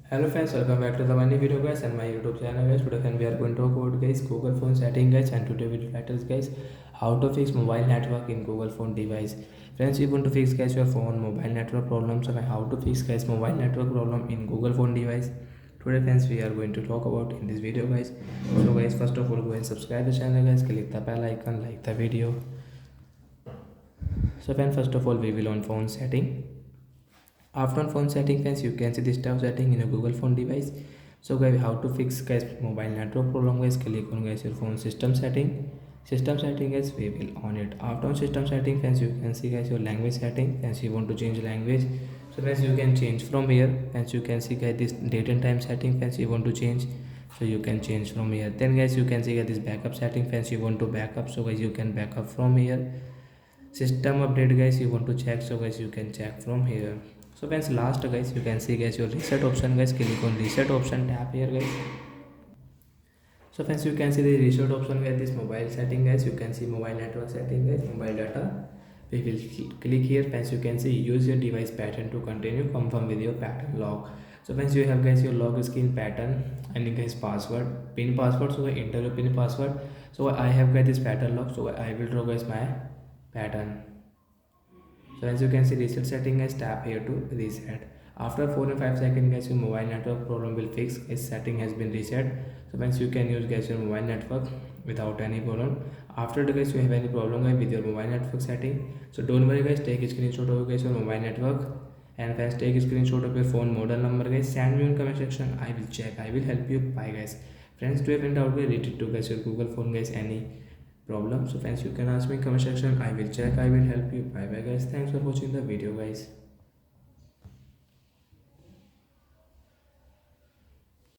Hello friends, welcome back to the new video guys and my YouTube channel guys. Today we are going to talk about guys Google phone setting guys, and today we'll practice guys how to fix mobile network in Google phone device. Friends, you want to fix guys your phone mobile network problems and how to fix guys mobile network problem in Google phone device. Today friends we are going to talk about in this video guys. So guys, first of all go and subscribe the channel guys, click the bell icon, like the video. So friends, first of all we will on phone setting. After on phone setting friends, you can see this tab setting in a Google phone device. So guys, how to fix guys mobile network problem guys, click on guys your phone system setting. System setting guys, we will on it. After on system setting friends, you can see guys your language setting. Friends, you want to change language, so friends you can change from here. Friends, you can see guys this date and time setting. Friends, you want to change, so you can change from here. Then guys, you can see guys this backup setting. Friends, you want to backup, so guys you can backup from here. System update guys, you want to check, so guys you can check from here. So friends, last guys, you can see guys your reset option guys, click on reset option, tap here guys. So friends, you can see the reset option where this mobile setting guys, you can see mobile network setting guys, mobile data. We will click here. Friends, you can see use your device pattern to continue, confirm with your pattern log. So friends, you have guys your log screen pattern and guys password, pin password. So enter your pin password. So I have got this pattern log, so I will draw guys my pattern. So as you can see reset setting guys, tap here to reset. After 4 and 5 seconds guys, your mobile network problem will fix. Its setting has been reset. So once you can use guys your mobile network without any problem. After the guys you have any problem guys with your mobile network setting, so don't worry guys, take a screenshot of guys your mobile network, and friends take a screenshot of your phone model number guys, send me in comment section. I will check, I will help you. Bye guys. Friends, to find out guys related to guys your Google phone guys any problem, so friends you can ask me in comment section. I will check, I will help you. Bye bye guys, thanks for watching the video guys.